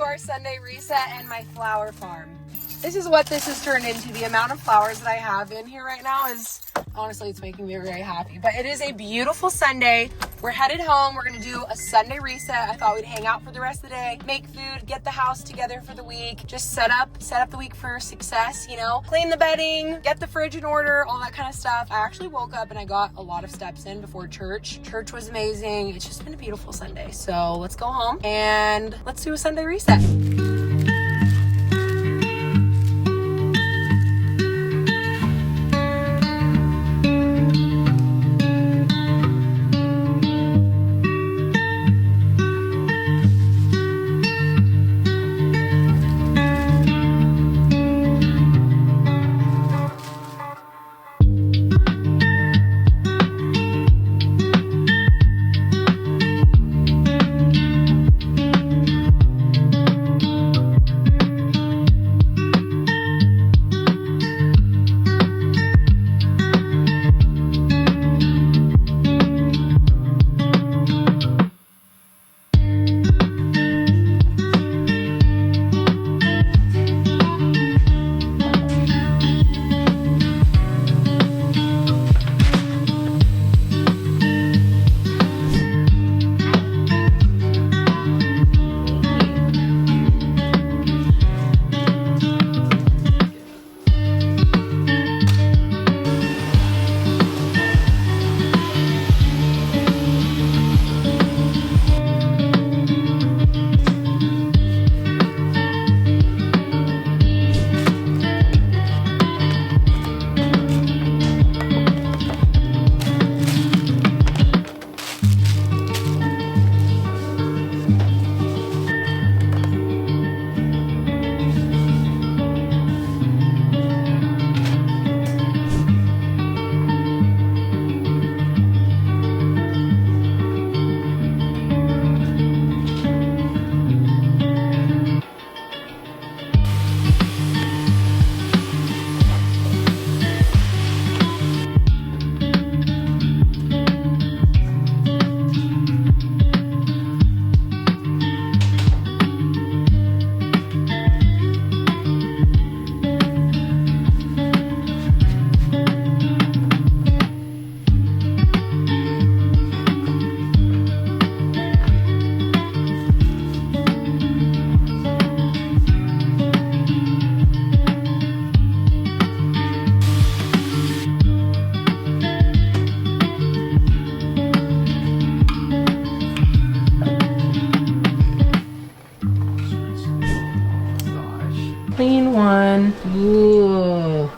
our Sunday reset and my flower farm. This is what this has turned into. The amount of flowers that I have in here right now is, honestly, it's making me very happy. But it is a beautiful Sunday. We're headed home. We're going to do a Sunday reset. I thought we'd hang out for the rest of the day, make food, get the house together for the week, just set up the week for success, you know, clean the bedding, get the fridge in order, all that kind of stuff. I actually woke up and I got a lot of steps in before church. Church was amazing. It's just been a beautiful Sunday. So let's go home and let's do a Sunday reset. Clean one. Ooh.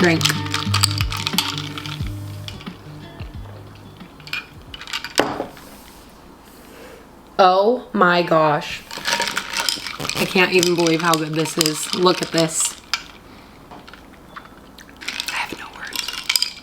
Drink. Oh my gosh. I can't even believe how good this is. Look at this. I have no words.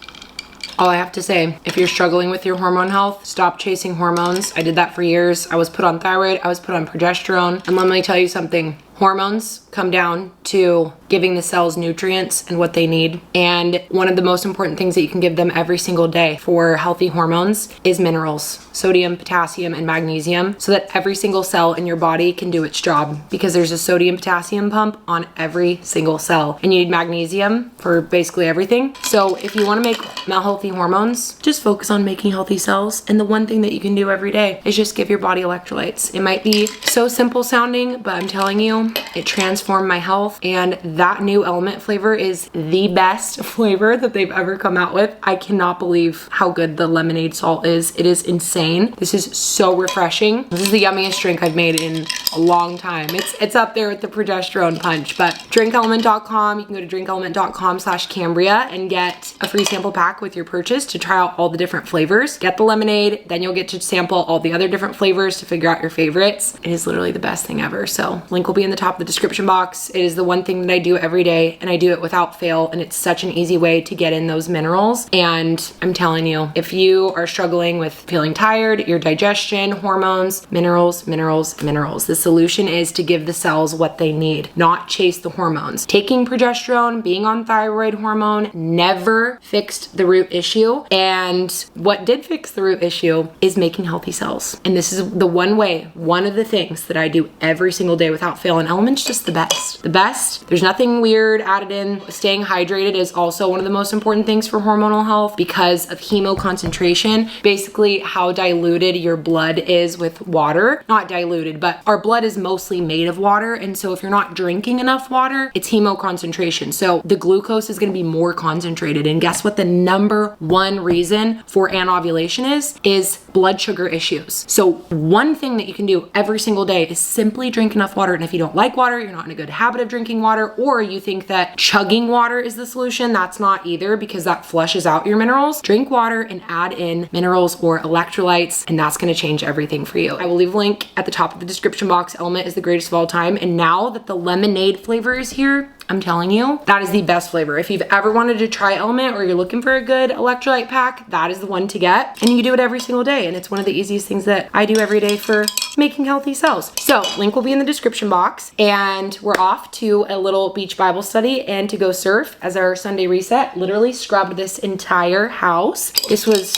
All I have to say, if you're struggling with your hormone health, stop chasing hormones. I did that for years. I was put on thyroid, I was put on progesterone, and let me tell you something. Hormones come down to giving the cells nutrients and what they need. And one of the most important things that you can give them every single day for healthy hormones is minerals, sodium, potassium, and magnesium, so that every single cell in your body can do its job, because there's a sodium potassium pump on every single cell, and you need magnesium for basically everything. So if you want to make healthy hormones, just focus on making healthy cells. And the one thing that you can do every day is just give your body electrolytes. It might be so simple sounding, but I'm telling you, it transformed my health, and that new LMNT flavor is the best flavor that they've ever come out with. I cannot believe how good the lemonade salt is. It is insane. This is so refreshing. This is the yummiest drink I've made in a long time. It's up there with the progesterone punch. But drinkelement.com, you can go to drinkelement.com/Cambria and get a free sample pack with your purchase to try out all the different flavors. Get the lemonade, then you'll get to sample all the other different flavors to figure out your favorites. It is literally the best thing ever. So link will be in the top of the description box. It is the one thing that I do every day, and I do it without fail, and it's such an easy way to get in those minerals. And I'm telling you, if you are struggling with feeling tired, your digestion, hormones, minerals, the solution is to give the cells what they need, not chase the hormones. Taking progesterone, being on thyroid hormone never fixed the root issue, and what did fix the root issue is making healthy cells. And this is the one of the things that I do every single day without fail, and LMNT's just the best. The best. There's nothing weird added in. Staying hydrated is also one of the most important things for hormonal health because of hemo concentration. Basically how diluted your blood is with water. Not diluted, but our blood is mostly made of water, and so if you're not drinking enough water, it's hemo concentration. So the glucose is going to be more concentrated, and guess what the number one reason for anovulation is blood sugar issues. So one thing that you can do every single day is simply drink enough water. And if you don't like water, you're not in a good habit of drinking water, or you think that chugging water is the solution, that's not either, because that flushes out your minerals. Drink water and add in minerals or electrolytes, and that's going to change everything for you. I will leave a link at the top of the description box. LMNT is the greatest of all time, and now that the lemonade flavor is here, I'm telling you, that is the best flavor. If you've ever wanted to try LMNT or you're looking for a good electrolyte pack, that is the one to get. And you can do it every single day. And it's one of the easiest things that I do every day for making healthy cells. So link will be in the description box, and we're off to a little beach Bible study and to go surf as our Sunday reset. Literally scrubbed this entire house. This was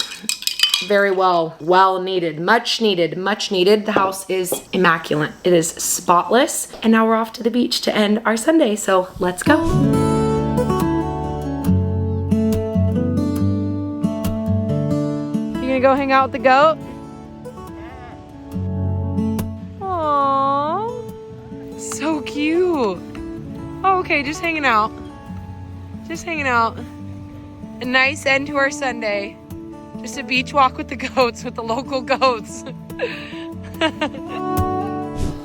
very well needed, much needed. The house is immaculate. It is spotless. And now we're off to the beach to end our Sunday. So let's go. You gonna go hang out with the goat? Aww, so cute. Oh, okay, just hanging out. A nice end to our Sunday. Just a beach walk with the goats, with the local goats.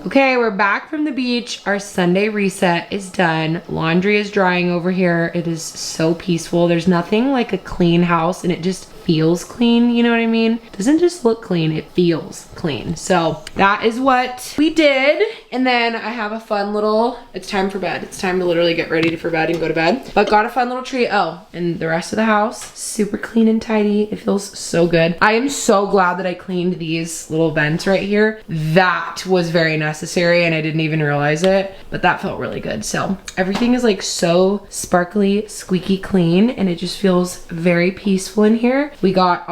Okay, we're back from the beach. Our Sunday reset is done. Laundry is drying over here. It is so peaceful. There's nothing like a clean house, and it just feels clean, you know what I mean? It doesn't just look clean, it feels clean. So that is what we did. And then I have a fun little, it's time for bed. It's time to literally get ready for bed and go to bed. But got a fun little treat. Oh, and the rest of the house, super clean and tidy. It feels so good. I am so glad that I cleaned these little vents right here. That was very necessary, and I didn't even realize it, but that felt really good. So everything is like so sparkly, squeaky clean, and it just feels very peaceful in here. We got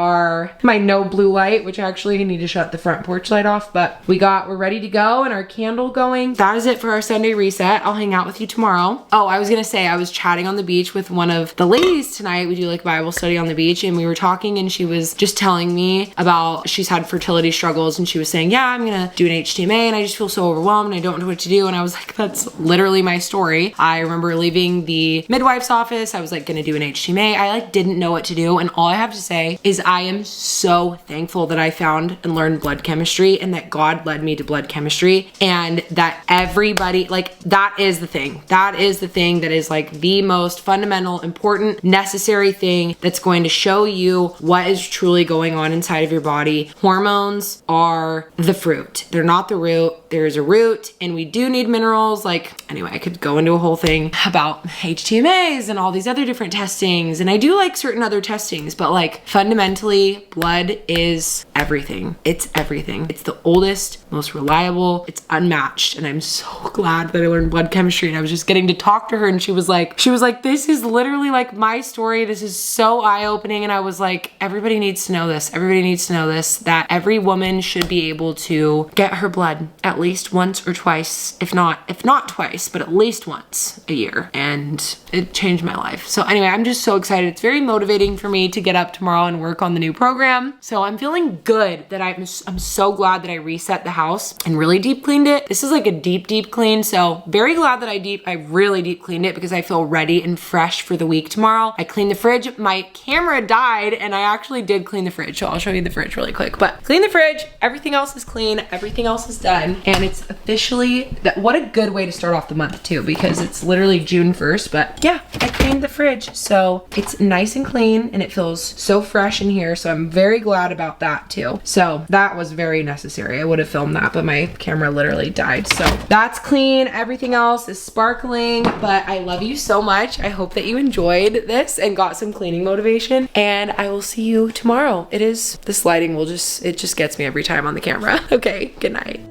my no blue light, which actually I need to shut the front porch light off, but we're ready to go, and our candle going. That is it for our Sunday reset. I'll hang out with you tomorrow. Oh, I was gonna say, I was chatting on the beach with one of the ladies tonight. We do like Bible study on the beach, and we were talking, and she was just telling me about, she's had fertility struggles, and she was saying, yeah, I'm gonna do an HTMA, and I just feel so overwhelmed, and I don't know what to do. And I was like, that's literally my story. I remember leaving the midwife's office. I was like gonna do an HTMA. I like didn't know what to do, and all I have to say say is I am so thankful that I found and learned blood chemistry, and that God led me to blood chemistry, and that everybody, like, that is the thing. That is the thing that is like the most fundamental, important, necessary thing that's going to show you what is truly going on inside of your body. Hormones are the fruit. They're not the root. There's a root, and we do need minerals. Like, anyway, I could go into a whole thing about HTMAs and all these other different testings, and I do like certain other testings, but like fundamentally, blood is everything. It's everything. It's the oldest, most reliable, it's unmatched, and I'm so glad that I learned blood chemistry. And I was just getting to talk to her, and she was like, this is literally like my story. This is so eye-opening. And I was like, everybody needs to know this. Everybody needs to know this, that every woman should be able to get her blood at least once or twice, if not twice, but at least once a year. And it changed my life. So anyway, I'm just so excited. It's very motivating for me to get up tomorrow and work on the new program. So I'm feeling good that I'm so glad that I reset the house and really deep cleaned it. This is like a deep clean. So very glad that I really deep cleaned it, because I feel ready and fresh for the week tomorrow. I cleaned the fridge. My camera died, and I actually did clean the fridge. So I'll show you the fridge really quick, but clean the fridge. Everything else is clean. Everything else is done. And it's officially that. What a good way to start off the month too, because it's literally June 1st, but yeah, I cleaned the fridge. So it's nice and clean, and it feels so fresh in here. So I'm very glad about that too. So that was very necessary. I would have filmed that, but my camera literally died. So that's clean. Everything else is sparkling, but I love you so much. I hope that you enjoyed this and got some cleaning motivation, and I will see you tomorrow. This lighting it just gets me every time on the camera. Okay, good night.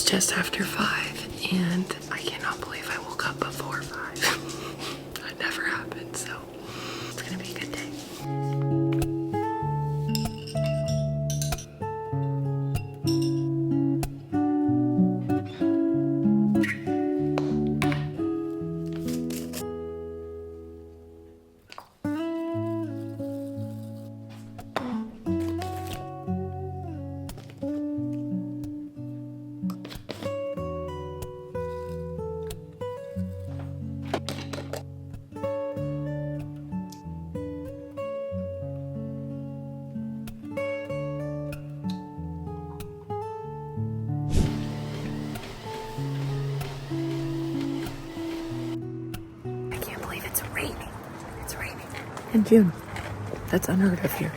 Just after 5, and I cannot believe I woke up before 5. That never happened, so it's gonna be a good day. In June. That's unheard of here.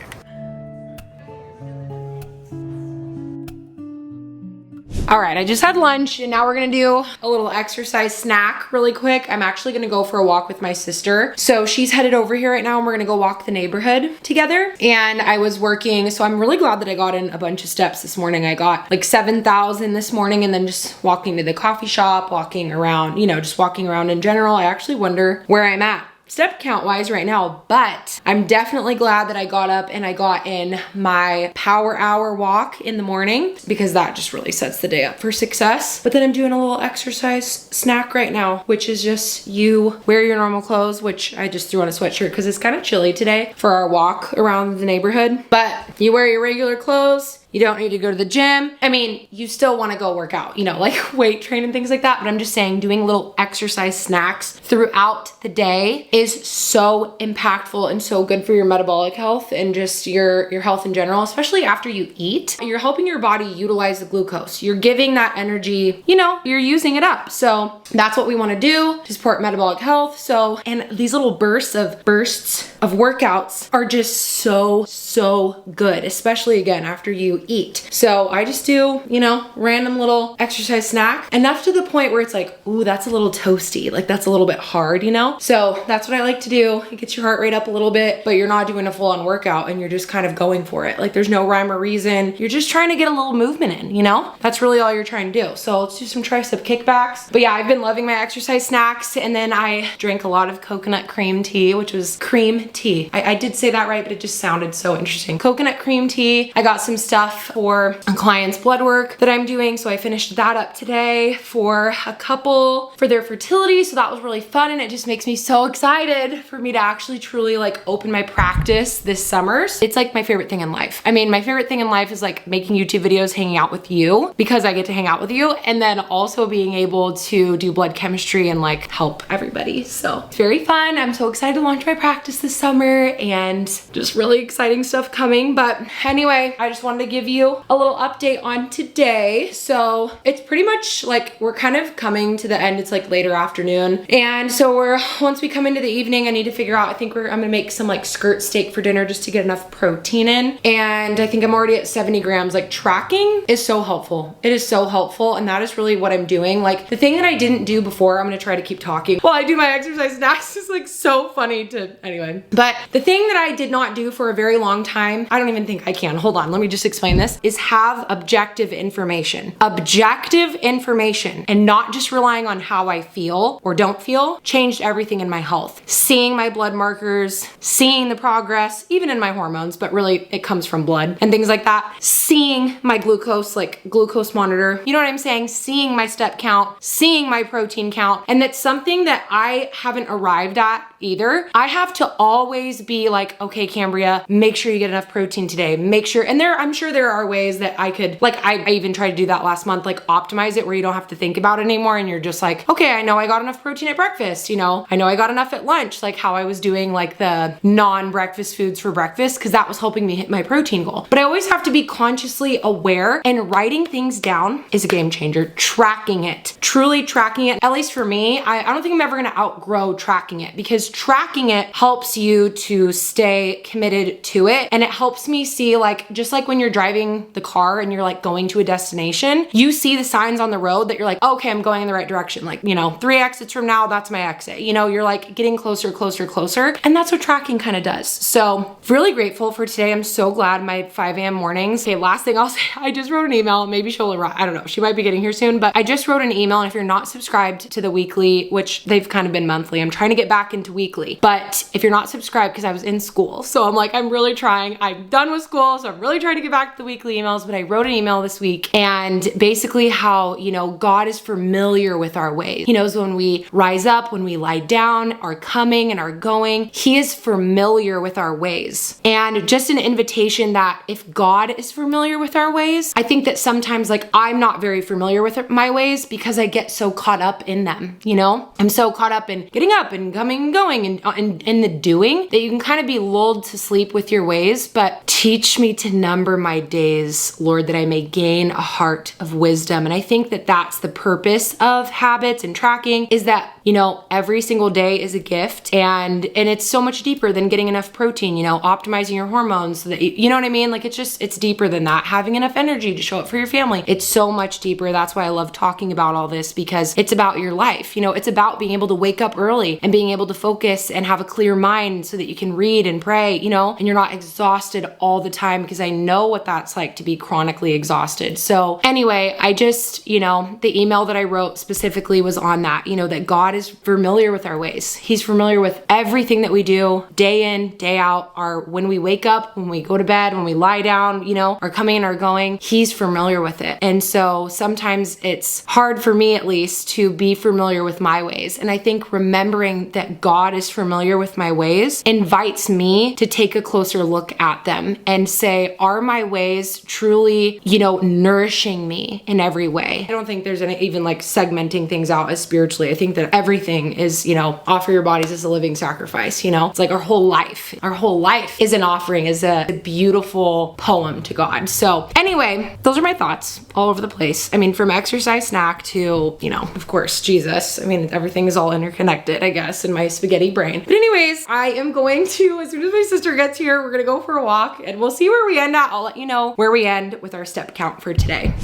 All right, I just had lunch, and now we're gonna do a little exercise snack really quick. I'm actually gonna go for a walk with my sister. So she's headed over here right now, and we're gonna go walk the neighborhood together. And I was working, so I'm really glad that I got in a bunch of steps this morning. I got like 7,000 this morning, and then just walking to the coffee shop, walking around, just walking around in general. I actually wonder where I'm at step count wise right now, but I'm definitely glad that I got up and I got in my power hour walk in the morning, because that just really sets the day up for success. But then I'm doing a little exercise snack right now, which is just you wear your normal clothes, which I just threw on a sweatshirt because it's kind of chilly today for our walk around the neighborhood. But you wear your regular clothes. You don't need to go to the gym. I mean, you still want to go work out, like weight train and things like that. But I'm just saying, doing little exercise snacks throughout the day is so impactful and so good for your metabolic health and just your health in general, especially after you eat. You're helping your body utilize the glucose. You're giving that energy, you're using it up. So that's what we want to do to support metabolic health. So, and these little bursts of workouts are just so good, especially again, after you to eat. So I just do, you know, random little exercise snack, enough to the point where it's like, ooh, that's a little toasty. Like that's a little bit hard, you know? So that's what I like to do. It gets your heart rate up a little bit, but you're not doing a full on workout and you're just kind of going for it. Like there's no rhyme or reason. You're just trying to get a little movement in, you know? That's really all you're trying to do. So let's do some tricep kickbacks. But yeah, I've been loving my exercise snacks, and then I drank a lot of coconut cream tea, which was cream tea. I did say that right, but it just sounded so interesting. Coconut cream tea. I got some stuff for a client's blood work that I'm doing, so I finished that up today for a couple for their fertility, so that was really fun, and it just makes me so excited for me to actually truly like open my practice this summer. It's like my favorite thing in life. I mean, my favorite thing in life is like making YouTube videos, hanging out with you, because I get to hang out with you, and then also being able to do blood chemistry and like help everybody. So it's very fun. I'm so excited to launch my practice this summer, and just really exciting stuff coming. But anyway, I just wanted to give you a little update on today. So it's pretty much like we're kind of coming to the end. It's like later afternoon, and so once we come into the evening, I need to figure out, I think I'm gonna make some like skirt steak for dinner just to get enough protein in, and I think I'm already at 70 grams. Like tracking is so helpful. It is so helpful, and that is really what I'm doing. Like the thing that I didn't do before, I'm gonna try to keep talking while I do my exercise snacks. Is like so funny to, anyway. But the thing that I did not do for a very long time, I don't even think I can, hold on, let me just explain this, is have objective information. Objective information, and not just relying on how I feel or don't feel, changed everything in my health. Seeing my blood markers, seeing the progress, even in my hormones, but really it comes from blood and things like that. Seeing my glucose, like glucose monitor, you know what I'm saying? Seeing my step count, seeing my protein count. And that's something that I haven't arrived at either. I have to always be like, okay, Cambria, make sure you get enough protein today. Make sure, and I'm sure there are ways that I could, like I even tried to do that last month, like optimize it where you don't have to think about it anymore, and you're just like, okay, I know I got enough protein at breakfast, you know, I know I got enough at lunch, like how I was doing like the non-breakfast foods for breakfast, because that was helping me hit my protein goal. But I always have to be consciously aware, and writing things down is a game changer. Tracking it, truly tracking it, at least for me, I don't think I'm ever gonna outgrow tracking it, because tracking it helps you to stay committed to it, and it helps me see, like, just like when you're driving the car and you're like going to a destination, you see the signs on the road that you're like, okay, I'm going in the right direction. Like, you know, 3 exits from now, that's my exit. You know, you're like getting closer, closer, closer. And that's what tracking kind of does. So really grateful for today. I'm so glad my 5 a.m. mornings. Okay, last thing I'll say, I just wrote an email. Maybe she'll arrive. I don't know. She might be getting here soon, but I just wrote an email. And if you're not subscribed to the weekly, which they've kind of been monthly, I'm trying to get back into weekly. But if you're not subscribed, because I was in school, so I'm like, I'm really trying. I'm done with school, so I'm really trying to get back to the weekly emails. But I wrote an email this week, and basically how, you know, God is familiar with our ways. He knows when we rise up, when we lie down, our coming and our going. He is familiar with our ways. And just an invitation that if God is familiar with our ways, I think that sometimes, like, I'm not very familiar with my ways because I get so caught up in them, you know? I'm so caught up in getting up and coming and going and in the doing that you can kind of be lulled to sleep with your ways. But teach me to number my days, Lord, that I may gain a heart of wisdom. And I think that that's the purpose of habits and tracking, is that, you know, every single day is a gift, and it's so much deeper than getting enough protein, you know, optimizing your hormones so that you know what I mean? Like, it's deeper than that. Having enough energy to show up for your family. It's so much deeper. That's why I love talking about all this, because it's about your life. You know, it's about being able to wake up early and being able to focus and have a clear mind so that you can read and pray, you know, and you're not exhausted all the time, because I know what that's like to be chronically exhausted. So anyway, I just, you know, the email that I wrote specifically was on that, you know, that God is familiar with our ways. He's familiar with everything that we do day in, day out, when we wake up, when we go to bed, when we lie down, you know, our coming and our going. He's familiar with it. And so sometimes it's hard for me, at least, to be familiar with my ways. And I think remembering that God is familiar with my ways invites me to take a closer look at them and say, are my ways truly, you know, nourishing me in every way? I don't think there's any even like segmenting things out as spiritually. I think that everything is, you know, offer your bodies as a living sacrifice, you know? It's like our whole life. Our whole life is an offering, is a beautiful poem to God. So anyway, those are my thoughts all over the place. I mean, from exercise snack to, you know, of course, Jesus. I mean, everything is all interconnected, I guess, in my spaghetti brain. But anyways, I am going to, as soon as my sister gets here, we're gonna go for a walk and we'll see where we end at. I'll let you know where we end with our step count for today.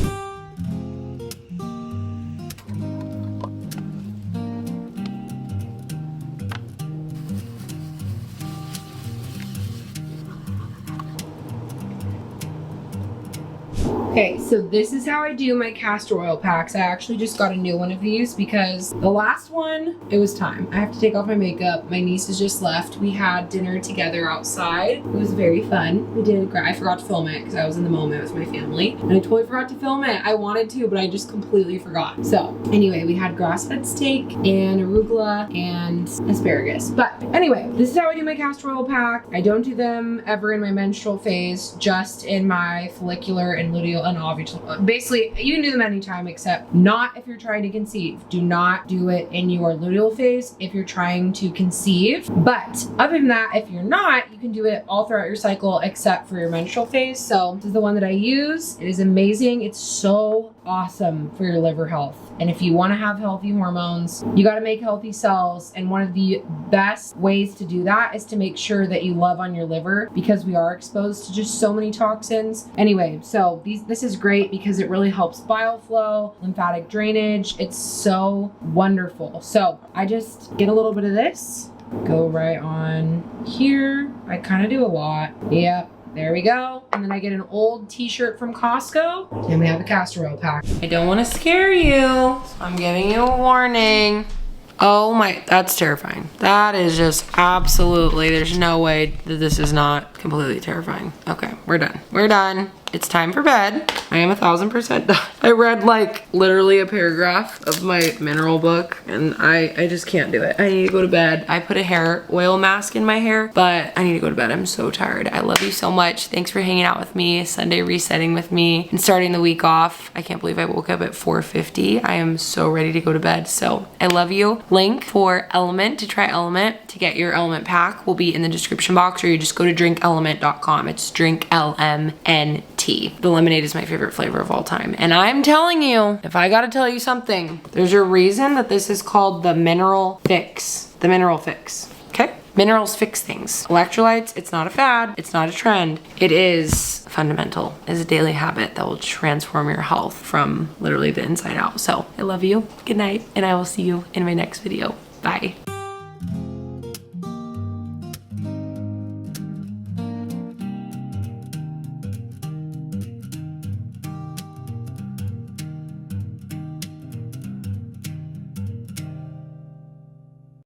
Okay, so this is how I do my castor oil packs. I actually just got a new one of these because the last one, it was time. I have to take off my makeup. My niece has just left. We had dinner together outside. It was very fun. We did, I forgot to film it because I was in the moment with my family. And I totally forgot to film it. I wanted to, but I just completely forgot. So anyway, we had grass-fed steak and arugula and asparagus. But anyway, this is how I do my castor oil pack. I don't do them ever in my menstrual phase, just in my follicular and luteal and ovular. Basically, you can do them anytime except not if you're trying to conceive. Do not do it in your luteal phase if you're trying to conceive. But other than that, if you're not, you can do it all throughout your cycle except for your menstrual phase. So this is the one that I use. It is amazing. It's so awesome for your liver health. And if you want to have healthy hormones, you got to make healthy cells. And one of the best ways to do that is to make sure that you love on your liver, because we are exposed to just so many toxins. Anyway, so this is great because it really helps bile flow, lymphatic drainage. It's so wonderful. So I just get a little bit of this, go right on here. I kind of do a lot. Yep. There we go. And then I get an old t-shirt from Costco and we have a castor oil pack. I don't want to scare you, so I'm giving you a warning. Oh my, that's terrifying. That is just absolutely, there's no way that this is not completely terrifying. Okay, we're done. We're done. It's time for bed. I am 1000% done. I read like literally a paragraph of my mineral book and I just can't do it. I need to go to bed. I put a hair oil mask in my hair, but I need to go to bed. I'm so tired. I love you so much. Thanks for hanging out with me, Sunday resetting with me and starting the week off. I can't believe I woke up at 4:50. I am so ready to go to bed. So I love you. Link for LMNT, to try LMNT, to get your LMNT pack will be in the description box, or you just go to drinklmnt.com. It's drink LMNT. The lemonade is my favorite flavor of all time. And I'm telling you, if I gotta tell you something, there's a reason that this is called the mineral fix. The mineral fix, okay? Minerals fix things. Electrolytes, it's not a fad, it's not a trend. It is fundamental. It's a daily habit that will transform your health from literally the inside out. So I love you, good night, and I will see you in my next video. Bye.